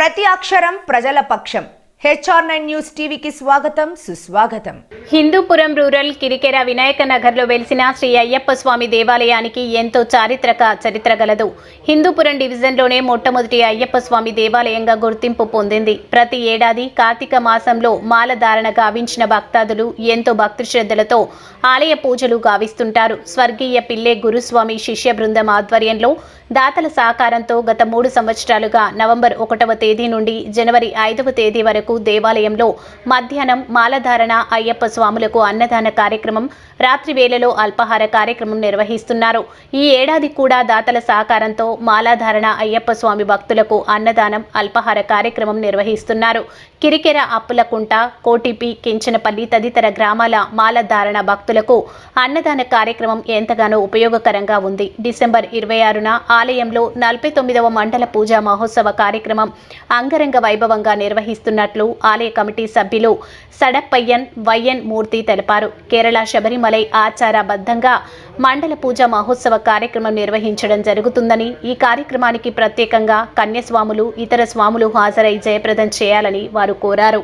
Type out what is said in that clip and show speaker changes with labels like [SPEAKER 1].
[SPEAKER 1] ప్రతి అక్షరం ప్రజల పక్షం. HR9 న్యూస్ టీవీకి స్వాగతం సుస్వాగతం.
[SPEAKER 2] హిందూపురం రూరల్ కిరికెర వినాయక నగర్లో వెలిసిన శ్రీ అయ్యప్ప స్వామి దేవాలయానికి ఎంతో చారిత్రక చరిత్ర గలదు. హిందూపురం డివిజన్లోనే మొట్టమొదటి అయ్యప్ప స్వామి దేవాలయంగా గుర్తింపు పొందింది. ప్రతి ఏడాది కార్తీక మాసంలో మాల ధారణ గావించిన భక్తాదులు ఎంతో భక్తి శ్రద్ధలతో ఆలయ పూజలు గావిస్తుంటారు. స్వర్గీయ పిల్లే గురుస్వామి శిష్య బృందం ఆధ్వర్యంలో దాతల సహకారంతో గత 3 సంవత్సరాలుగా నవంబర్ 1వ తేదీ నుండి జనవరి 5వ తేదీ వరకు దేవాలయంలో మధ్యాహ్నం మాలధారణ అయ్యప్ప స్వాములకు అన్నదాన కార్యక్రమం, రాత్రి వేళలో అల్పాహార కార్యక్రమం నిర్వహిస్తున్నారు. ఈ ఏడాది కూడా దాతల సహకారంతో మాలాధారణ అయ్యప్ప స్వామి భక్తులకు అన్నదానం, అల్పాహార కార్యక్రమం నిర్వహిస్తున్నారు. కిరికెర, అప్పులకుంట, కోటిపి, కించనపల్లి తదితర గ్రామాల మాలధారణ భక్తులకు అన్నదాన కార్యక్రమం ఎంతగానో ఉపయోగకరంగా ఉంది. డిసెంబర్ 26న ఆలయంలో 49వ మండల పూజా మహోత్సవ కార్యక్రమం అంగరంగ వైభవంగా నిర్వహిస్తున్నట్లు ఆలయ కమిటీ సభ్యులు సడప్పయ్యన్ వైఎన్ మూర్తి తెలిపారు. కేరళ శబరిమలై ఆచారబద్ధంగా మండల పూజా మహోత్సవ కార్యక్రమం నిర్వహించడం జరుగుతుందని, ఈ కార్యక్రమానికి ప్రత్యేకంగా కన్యస్వాములు, ఇతర స్వాములు హాజరై జయప్రదం చేయాలని వారు కోరారు.